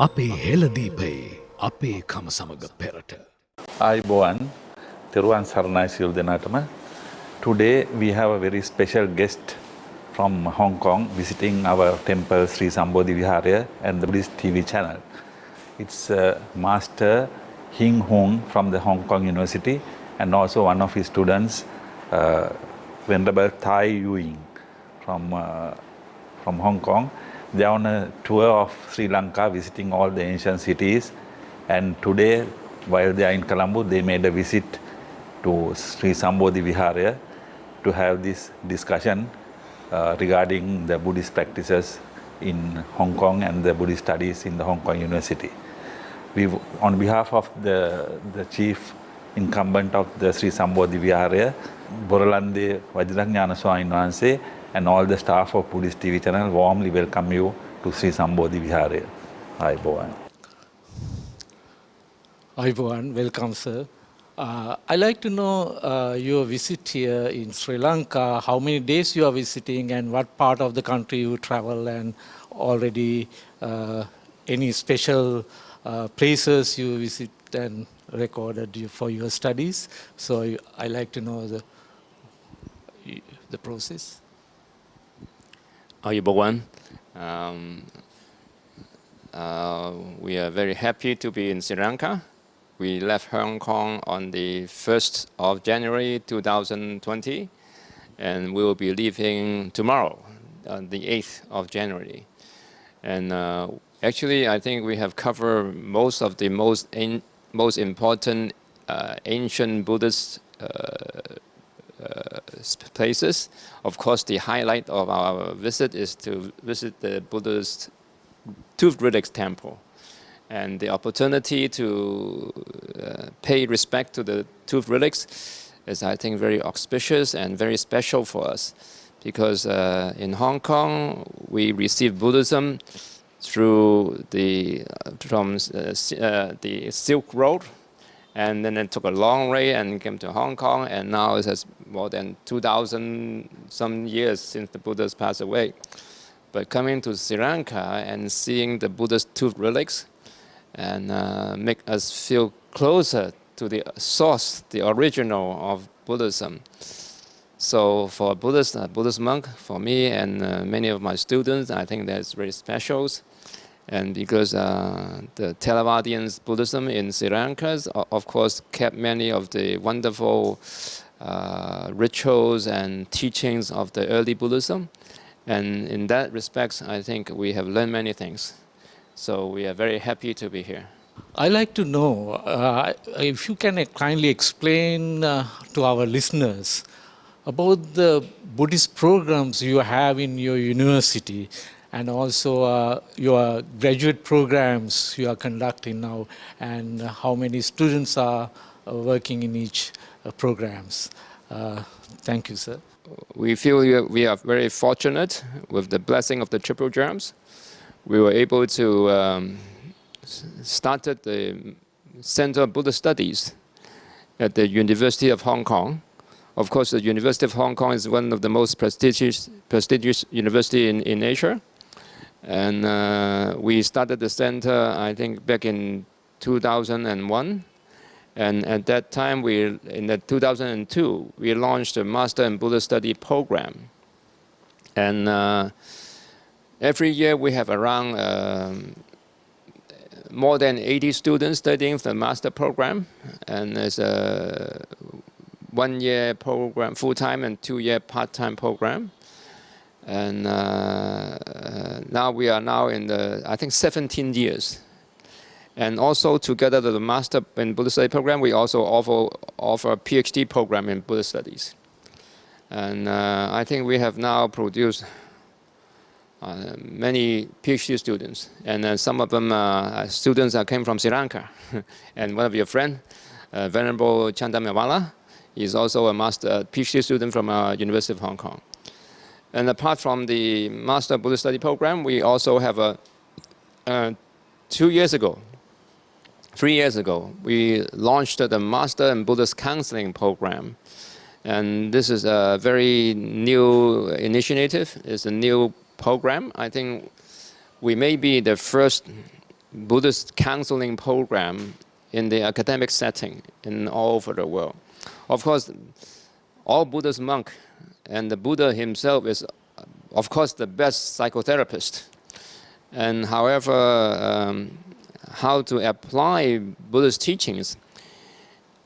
අපේ හෙළදීපයේ අපේ කම සමග පෙරට. ආයුබෝවන් තෙරුවන් සරණයි සියලු දෙනාටම. Today we have a very special guest from Hong Kong visiting our temple Sri Sambodhi Vihara and the Buddhist TV channel. It's Master Hing Hung from the Hong Kong University and also one of his students, Venerable Tai Yuing from Hong Kong. They are on a tour of Sri Lanka visiting all the ancient cities, and today while they are in Colombo they made a visit to Sri Sambodhi Vihara to have this discussion regarding the Buddhist practices in Hong Kong and the Buddhist studies in the Hong Kong University. On behalf of the chief incumbent of the Sri Sambodhi Vihara, Boralande Vajragnana Swamin Wahanse, and all the staff of Buddhist TV channel warmly welcome you to Sri Sambodhi Vihara. Ayubowan. Ayubowan, welcome sir. I'd like to know your visit here in Sri Lanka, how many days you are visiting and what part of the country you travel, and already any special places you visit and recorded for your studies. So I'd like to know the process. Ayubowan. We are very happy to be in Sri Lanka. We left Hong Kong on the 1st of January 2020, and we will be leaving tomorrow, on the 8th of January. And actually, I think we have covered most of the most important ancient Buddhist places. Of course, the highlight of our visit is to visit the Buddhist Tooth Relics Temple. And the opportunity to pay respect to the tooth relics is, I think, very auspicious and very special for us. Because in Hong Kong, we received Buddhism through from the Silk Road. And then it took a long way and came to Hong Kong. And now it has more than 2,000 some years since the Buddhas passed away. But coming to Sri Lanka and seeing the Buddhist tooth relics, and make us feel closer to the source, the original of Buddhism. So for a Buddhist monk, for me and many of my students, I think that's very special. And because the Theravadian Buddhism in Sri Lanka, of course, kept many of the wonderful rituals and teachings of the early Buddhism. And in that respect, I think we have learned many things. So we are very happy to be here. I'd like to know if you can kindly explain to our listeners about the Buddhist programs you have in your university, and also your graduate programs you are conducting now, and how many students are working in each programs. Thank you, sir. We feel we are very fortunate with the blessing of the Triple Germs. We were able to start the Center of Buddhist Studies at the University of Hong Kong. Of course, the University of Hong Kong is one of the most prestigious university in Asia. And we started the center, I think, back in 2001. And at that time, in 2002, we launched a Master in Buddhist Study program. And every year we have around more than 80 students studying the master program, and there's a 1-year program full-time and 2-year part-time program. And now we are in the, I think, 17 years. And also together with the Master in Buddhist Study program, we also offer a PhD program in Buddhist Studies. And I think we have now produced many PhD students, and some of them students came from Sri Lanka. And one of your friends, Venerable Chandamewala, is also a PhD student from University of Hong Kong. And apart from the Master Buddhist Study program, we also have 3 years ago, we launched the Master in Buddhist Counseling program. And this is a very new initiative. It's a new program. I think we may be the first Buddhist counseling program in the academic setting in all over the world. Of course, all Buddhist monk and the Buddha himself is, of course, the best psychotherapist. And however, how to apply Buddhist teachings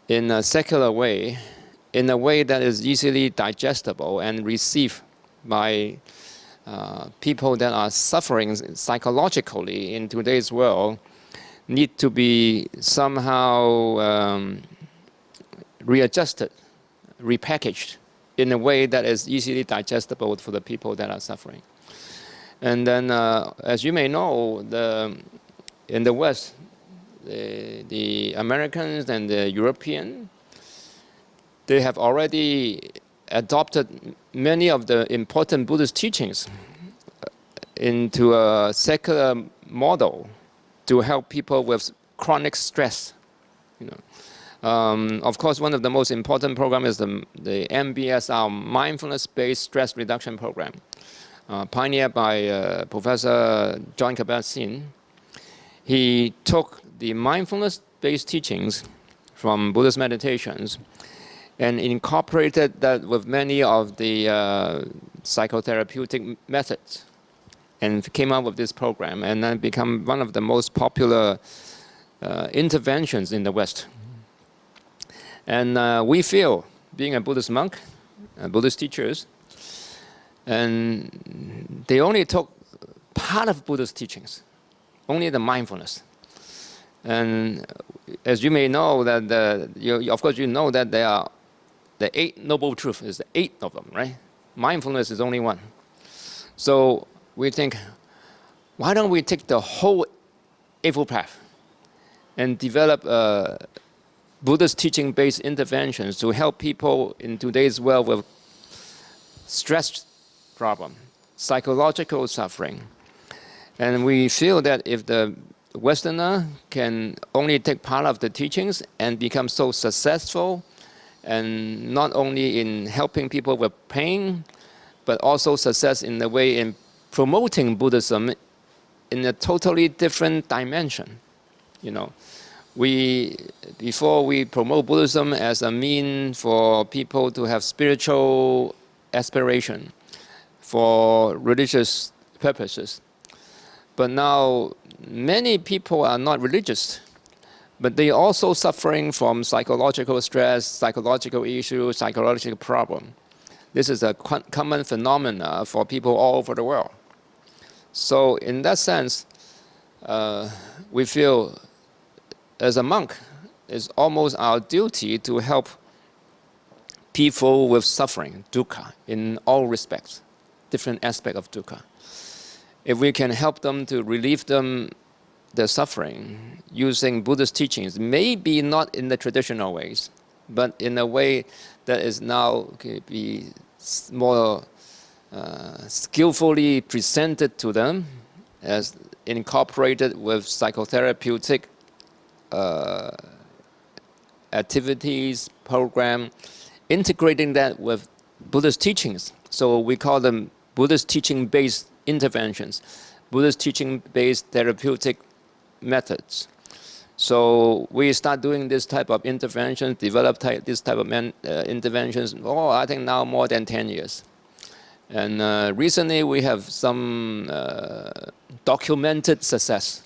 in a secular way, in a way that is easily digestible and received by people that are suffering psychologically in today's world, need to be somehow readjusted, repackaged in a way that is easily digestible for the people that are suffering. And then, as you may know, in the West, the Americans and the European, they have already adopted many of the important Buddhist teachings into a secular model to help people with chronic stress. Of course, one of the most important programs is the MBSR, Mindfulness-Based Stress Reduction Program, pioneered by Professor John Kabat-Zinn. He took the mindfulness-based teachings from Buddhist meditations and incorporated that with many of the psychotherapeutic methods, and came up with this program, and then become one of the most popular interventions in the West. And we feel, being a Buddhist monk, Buddhist teachers, and they only took part of Buddhist teachings, only the mindfulness. And as you may know, that of course you know that there are the 8 noble truths, is the 8 of them, right? Mindfulness is only one. So we think, why don't we take the whole Eightfold Path and develop Buddhist teaching-based interventions to help people in today's world with stress problem, psychological suffering. And we feel that if the Westerner can only take part of the teachings and become so successful, and not only in helping people with pain, but also success in the way in promoting Buddhism in a totally different dimension. Before we promote Buddhism as a mean for people to have spiritual aspiration for religious purposes. But now many people are not religious, but they are also suffering from psychological stress, psychological issues, psychological problem. This is a common phenomena for people all over the world. So in that sense, we feel as a monk, it's almost our duty to help people with suffering, dukkha, in all respects, different aspects of dukkha. If we can help them to relieve their suffering using Buddhist teachings, maybe not in the traditional ways, but in a way that is now be more skillfully presented to them as incorporated with psychotherapeutic activities, program, integrating that with Buddhist teachings. So we call them Buddhist teaching-based interventions, Buddhist teaching-based therapeutic methods. So we start doing this type of interventions, develop this type of interventions, I think now more than 10 years. And recently we have some documented success,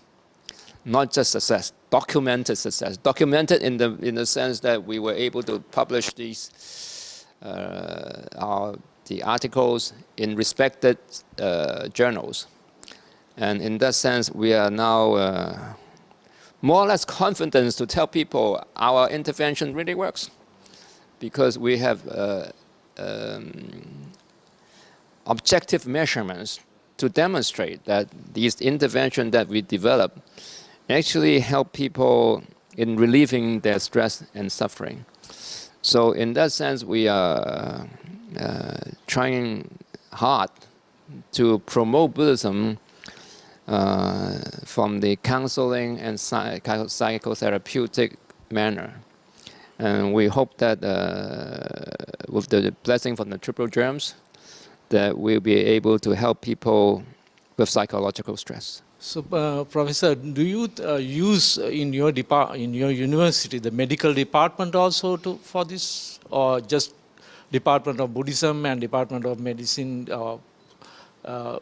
not just success, documented success. Documented in the sense that we were able to publish these the articles in respected journals. And in that sense, we are now more or less confident to tell people our intervention really works, because we have objective measurements to demonstrate that these interventions that we develop actually help people in relieving their stress and suffering. So in that sense, we are trying hard to promote Buddhism from the counseling and psychotherapeutic manner. And we hope that with the blessing from the triple germs, that we'll be able to help people with psychological stress. So, Professor, do you use in your university the medical department also for this, or just Department of Buddhism and Department of Medicine,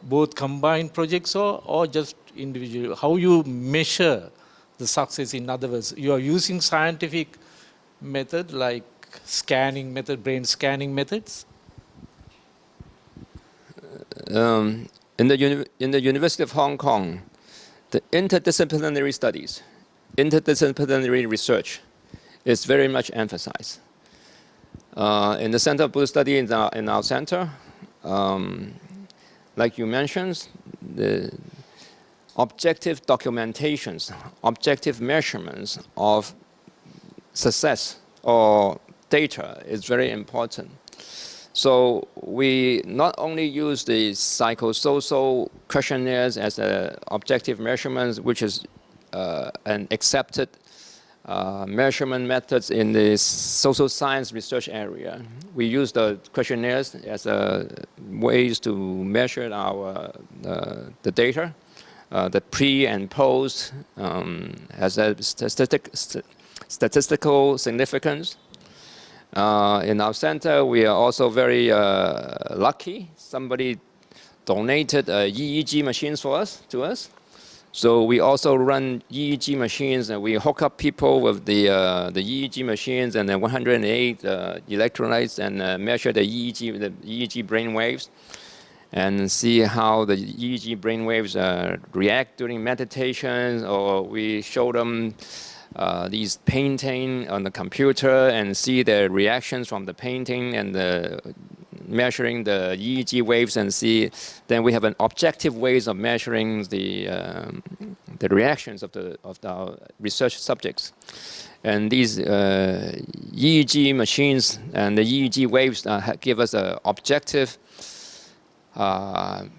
both combined projects, or just individual? How you measure the success? In other words, you are using scientific method like scanning method, brain scanning methods? In the University of Hong Kong, the interdisciplinary studies, interdisciplinary research is very much emphasized. In the Center of Buddhist Study in our center, like you mentioned, the objective documentations, objective measurements of success or data is very important. So we not only use the psychosocial questionnaires as objective measurements, which is an accepted measurement methods in the social science research area. We use the questionnaires as ways to measure the data. The pre and post has a statistical significance. In our center, we are also very lucky. Somebody donated EEG machines to us. So we also run EEG machines, and we hook up people with the EEG machines and the 108 electrolytes and measure the EEG brain waves and see how the EEG brain waves react during meditations, or we show them these painting on the computer and see the reactions from the painting and measuring the EEG waves and see. Then we have an objective ways of measuring the reactions of our research subjects. And these EEG machines and the EEG waves give us objective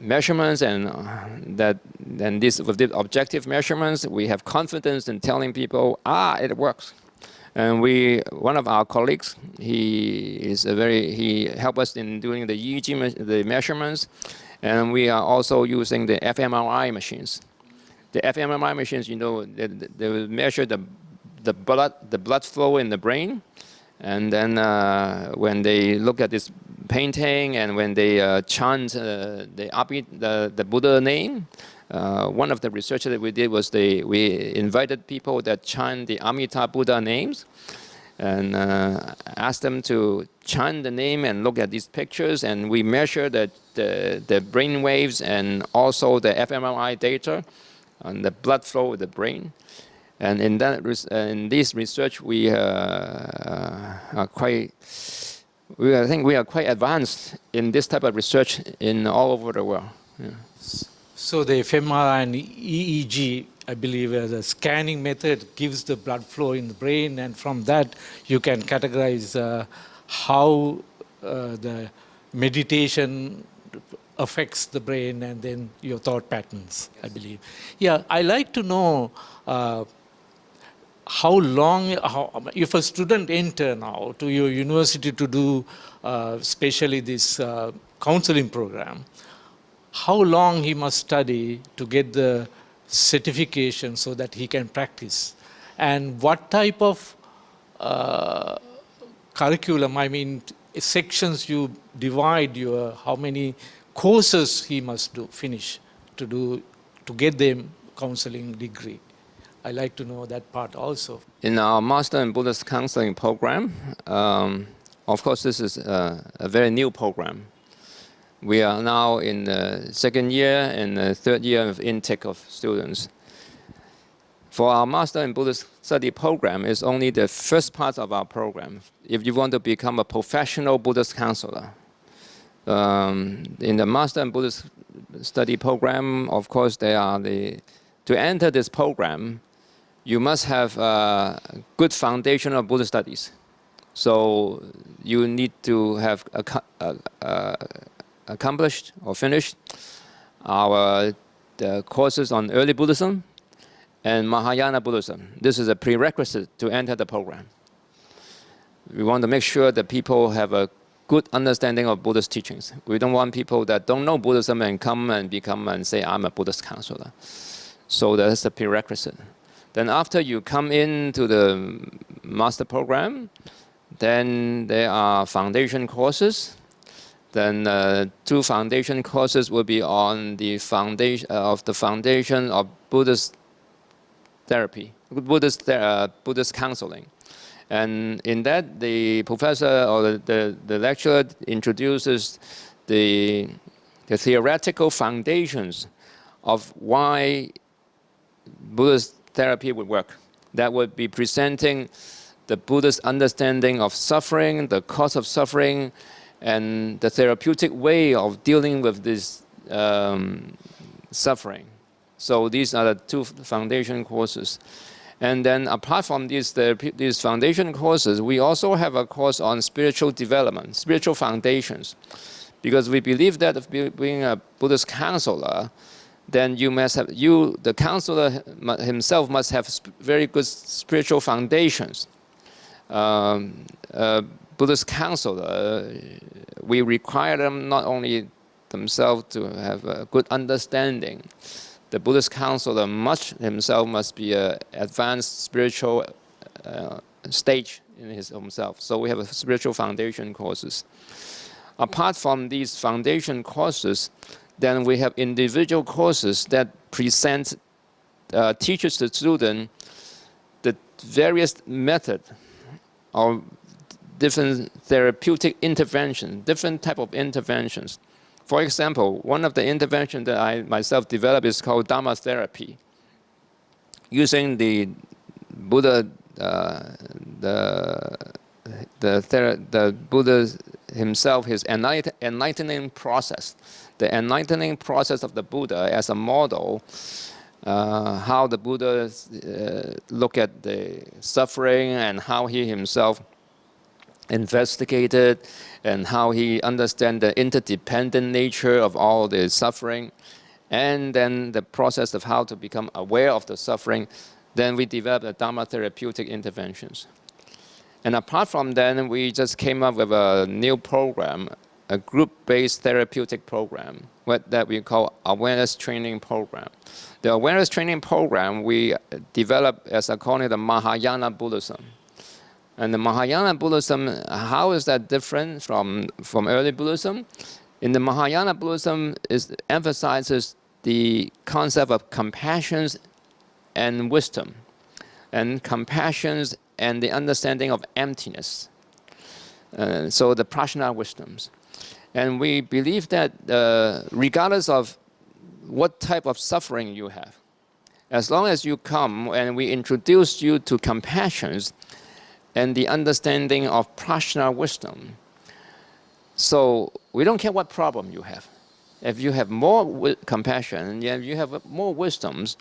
measurements, and with the objective measurements, we have confidence in telling people, it works. And one of our colleagues, he helped us in doing the EEG the measurements, and we are also using the fMRI machines. The fMRI machines, they measure the blood flow in the brain, and then when they look at this painting and when they chant the Buddha name, one of the research that we did was we invited people that chant the Amitabha Buddha names and asked them to chant the name and look at these pictures, and we measure the brain waves and also the fMRI data on the blood flow of the brain. And in this research, I think we are quite advanced in this type of research all over the world. Yeah. So the fMRI and EEG, I believe, as a scanning method, gives the blood flow in the brain, and from that you can categorize how the meditation affects the brain and then your thought patterns, I believe. Yeah, I like to know how long, if a student enter now to your university to do especially this counseling program, how long he must study to get the certification so that he can practice, and what type of curriculum, sections you divide how many courses he must finish to get them counseling degree. I like to know that part also. In our Master in Buddhist Counseling program, of course this is a very new program. We are now in the second year and the third year of intake of students. For our Master in Buddhist Study program, it's only the first part of our program. If you want to become a professional Buddhist counselor, in the Master in Buddhist Study program, of course, to enter this program, you must have a good foundation of Buddhist studies. So you need to have accomplished or finished the courses on early Buddhism and Mahayana Buddhism. This is a prerequisite to enter the program. We want to make sure that people have a good understanding of Buddhist teachings. We don't want people that don't know Buddhism and come and say, I'm a Buddhist counselor. So that's the prerequisite. Then after you come into the master program, then there are foundation courses. Then 2 foundation courses will be on the foundation of Buddhist therapy, Buddhist counseling. And in that, the professor or the lecturer introduces the theoretical foundations of why Buddhist therapy would work. That would be presenting the Buddhist understanding of suffering, the cause of suffering, and the therapeutic way of dealing with this suffering. So these are the 2 foundation courses. And then apart from these foundation courses, we also have a course on spiritual development, spiritual foundations. Because we believe that if being a Buddhist counselor, then the counselor himself must have very good spiritual foundations. Buddhist counselor, we require them not only themselves to have a good understanding. The Buddhist counselor himself must be an advanced spiritual stage in himself. So we have spiritual foundation courses. Apart from these foundation courses, then we have individual courses that present, teaches the student the various methods or different therapeutic interventions, different type of interventions. For example, one of the interventions that I myself developed is called Dharma therapy. Using the Buddha, the Buddha himself, his enlightening process, the enlightening process of the Buddha as a model, how the Buddha look at the suffering and how he himself investigated and how he understands the interdependent nature of all the suffering, and then the process of how to become aware of the suffering. Then we developed the Dharma therapeutic interventions. And apart from that, we just came up with a new program, a group-based therapeutic program that we call awareness training program. The awareness training program we developed as according to Mahayana Buddhism. And the Mahayana Buddhism, how is that different from early Buddhism? In the Mahayana Buddhism, it emphasizes the concept of compassion and wisdom, and compassion and the understanding of emptiness. So the prajna wisdoms. And we believe that regardless of what type of suffering you have, as long as you come and we introduce you to compassion and the understanding of prajna wisdom, so we don't care what problem you have. If you have more compassion, if you have more wisdoms,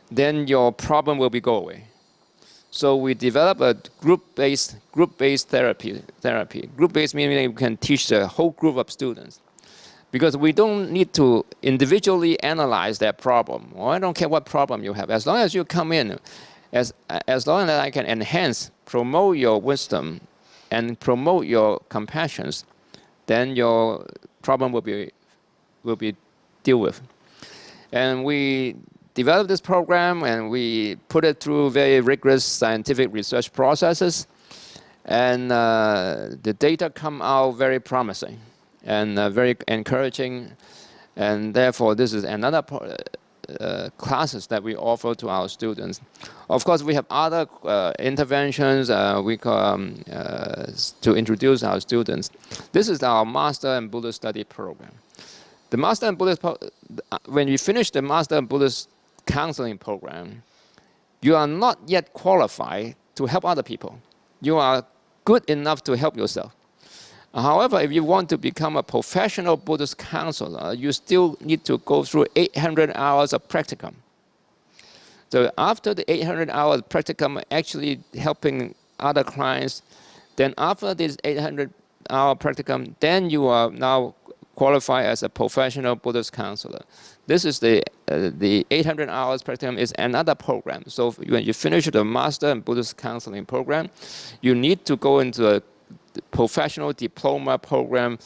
then your problem will go away. So we develop a group-based therapy. Group-based meaning we can teach the whole group of students, because we don't need to individually analyze that problem. Or I don't care what problem you have. As long as you come in, as long as I can enhance, promote your wisdom, and promote your compassion, then your problem will be dealt with. And we developed this program and we put it through very rigorous scientific research processes, and the data come out very promising and very encouraging, and therefore this is another classes that we offer to our students. Of course, we have other interventions to introduce our students. This is our Master and Buddhist Study program. The Master and Buddhist, when you finish the Master and Buddhist counseling program, you are not yet qualified to help other people. You are good enough to help yourself. However, if you want to become a professional Buddhist counselor, you still need to go through 800 hours of practicum. So after the 800 hours practicum, actually helping other clients, then after this 800-hour practicum, then you are now qualified as a professional Buddhist counselor. This is the the 800 hours practicum is another program. So when you finish the Master in Buddhist Counseling program, you need to go into a professional diploma program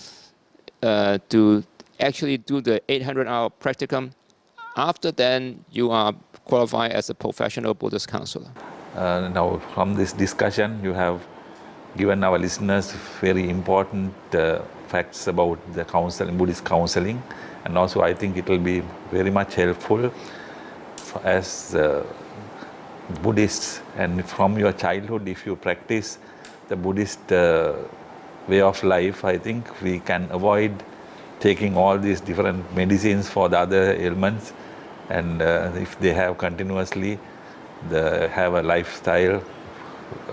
to actually do the 800-hour practicum. After then, you are qualified as a professional Buddhist counselor. Now, from this discussion, you have given our listeners very important facts about the counseling, Buddhist counseling, and also I think it will be very much helpful as Buddhists, and from your childhood, if you practice the Buddhist way of life, I think we can avoid taking all these different medicines for the other ailments, and if they have continuously have a lifestyle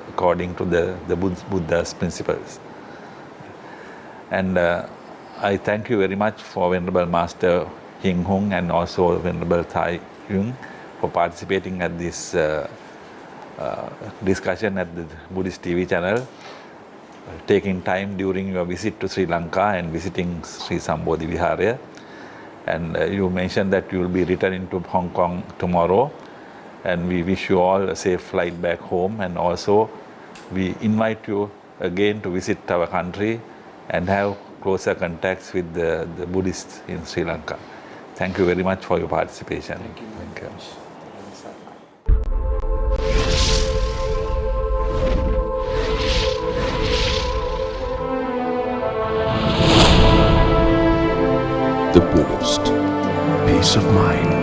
according to the Buddha's principles. And I thank you very much for Venerable Master Hing Hung and also Venerable Thai Yung for participating at this discussion at the Buddhist TV channel, taking time during your visit to Sri Lanka and visiting Sri Sambodhi Viharya. And you mentioned that you will be returning to Hong Kong tomorrow, and we wish you all a safe flight back home, and also we invite you again to visit our country and have closer contacts with the Buddhists in Sri Lanka. Thank you very much for your participation. Thank you. The Buddhist. Peace of mind.